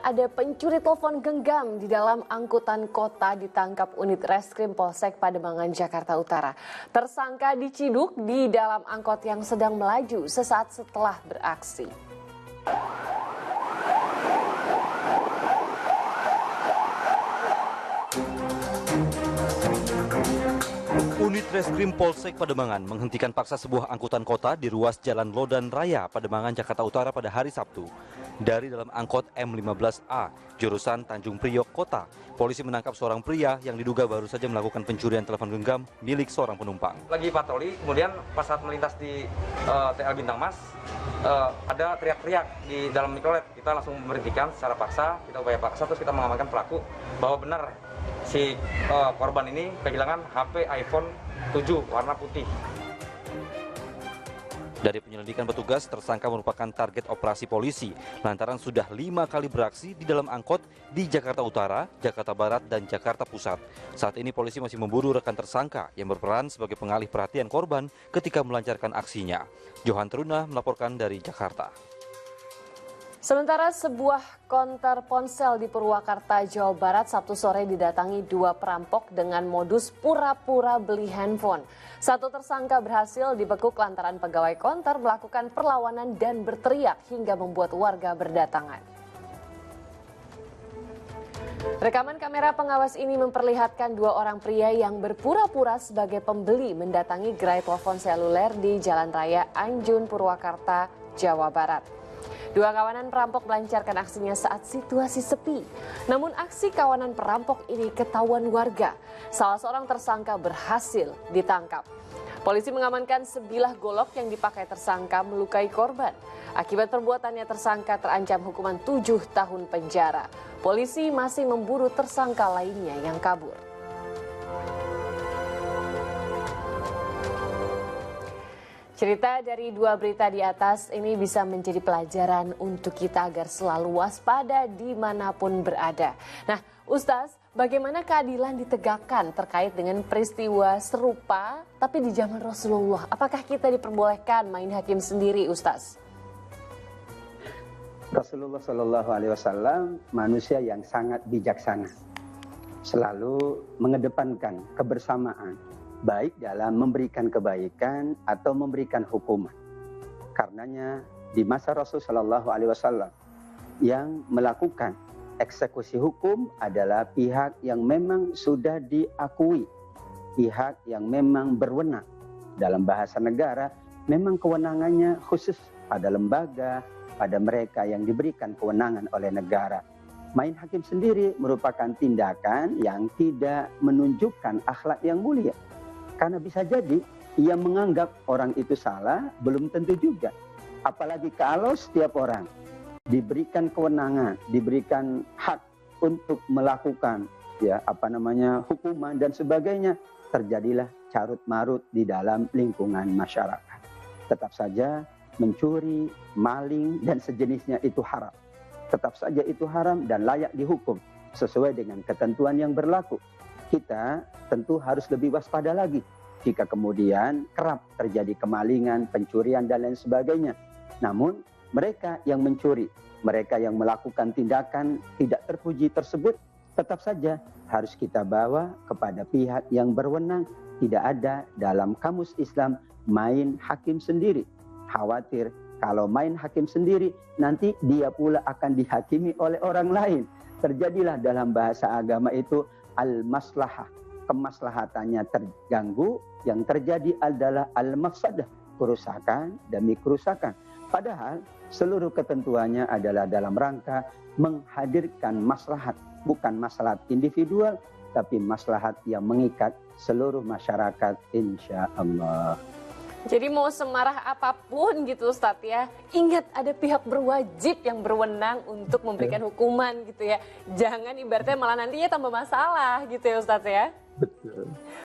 ada pencuri telepon genggam di dalam angkutan kota ditangkap unit Reskrim Polsek Pademangan, Jakarta Utara. Tersangka diciduk di dalam angkot yang sedang melaju sesaat setelah beraksi. Unit Reskrim Polsek Pademangan menghentikan paksa sebuah angkutan kota di ruas Jalan Lodan Raya, Pademangan, Jakarta Utara pada hari Sabtu. Dari dalam angkot M15A, jurusan Tanjung Priok Kota, polisi menangkap seorang pria yang diduga baru saja melakukan pencurian telepon genggam milik seorang penumpang. Lagi patroli, kemudian pas saat melintas di TL Bintang Mas, ada teriak-teriak di dalam mikrolet. Kita langsung memberhentikan secara paksa, kita upaya paksa, terus kita mengamankan pelaku bahwa benar si korban ini kehilangan HP iPhone 7 warna putih. Dari penyelidikan petugas, tersangka merupakan target operasi polisi lantaran sudah 5 kali beraksi di dalam angkot di Jakarta Utara, Jakarta Barat, dan Jakarta Pusat. Saat ini polisi masih memburu rekan tersangka yang berperan sebagai pengalih perhatian korban ketika melancarkan aksinya. Johan Truna melaporkan dari Jakarta. Sementara sebuah konter ponsel di Purwakarta, Jawa Barat Sabtu sore didatangi 2 perampok dengan modus pura-pura beli handphone. Satu tersangka berhasil dibekuk lantaran pegawai konter melakukan perlawanan dan berteriak hingga membuat warga berdatangan. Rekaman kamera pengawas ini memperlihatkan 2 orang pria yang berpura-pura sebagai pembeli mendatangi gerai telepon seluler di Jalan Raya Anjun, Purwakarta, Jawa Barat. 2 kawanan perampok melancarkan aksinya saat situasi sepi. Namun aksi kawanan perampok ini ketahuan warga. Salah seorang tersangka berhasil ditangkap. Polisi mengamankan sebilah golok yang dipakai tersangka melukai korban. Akibat perbuatannya tersangka terancam hukuman 7 tahun penjara. Polisi masih memburu tersangka lainnya yang kabur. Cerita dari 2 berita di atas ini bisa menjadi pelajaran untuk kita agar selalu waspada dimanapun berada. Nah, Ustaz, bagaimana keadilan ditegakkan terkait dengan peristiwa serupa tapi di zaman Rasulullah? Apakah kita diperbolehkan main hakim sendiri, Ustaz? Rasulullah Shallallahu Alaihi Wasallam manusia yang sangat bijaksana, selalu mengedepankan kebersamaan, baik dalam memberikan kebaikan atau memberikan hukuman. Karenanya di masa Rasul Shallallahu Alaihi Wasallam yang melakukan eksekusi hukum adalah pihak yang memang sudah diakui, pihak yang memang berwenang. Dalam bahasa negara memang kewenangannya khusus pada lembaga, pada mereka yang diberikan kewenangan oleh negara. Main hakim sendiri merupakan tindakan yang tidak menunjukkan akhlak yang mulia. Karena bisa jadi ia menganggap orang itu salah, belum tentu juga. Apalagi kalau setiap orang diberikan kewenangan, diberikan hak untuk melakukan hukuman dan sebagainya, terjadilah carut marut di dalam lingkungan masyarakat. Tetap saja mencuri, maling dan sejenisnya itu haram. Tetap saja itu haram dan layak dihukum sesuai dengan ketentuan yang berlaku. Kita tentu harus lebih waspada lagi jika kemudian kerap terjadi kemalingan, pencurian dan lain sebagainya. Namun mereka yang mencuri, mereka yang melakukan tindakan tidak terpuji tersebut, tetap saja harus kita bawa kepada pihak yang berwenang. Tidak ada dalam kamus Islam main hakim sendiri. Khawatir kalau main hakim sendiri nanti dia pula akan dihakimi oleh orang lain. Terjadilah dalam bahasa agama itu al-maslahah, kemaslahatannya terganggu, yang terjadi adalah al-mafsadah, kerusakan demi kerusakan. Padahal seluruh ketentuannya adalah dalam rangka menghadirkan maslahat, bukan maslahat individual, tapi maslahat yang mengikat seluruh masyarakat insya Allah. Jadi mau semarah apapun gitu Ustadz ya, ingat ada pihak berwajib yang berwenang untuk memberikan hukuman gitu ya. Jangan ibaratnya malah nantinya tambah masalah gitu ya Ustadz ya. Betul.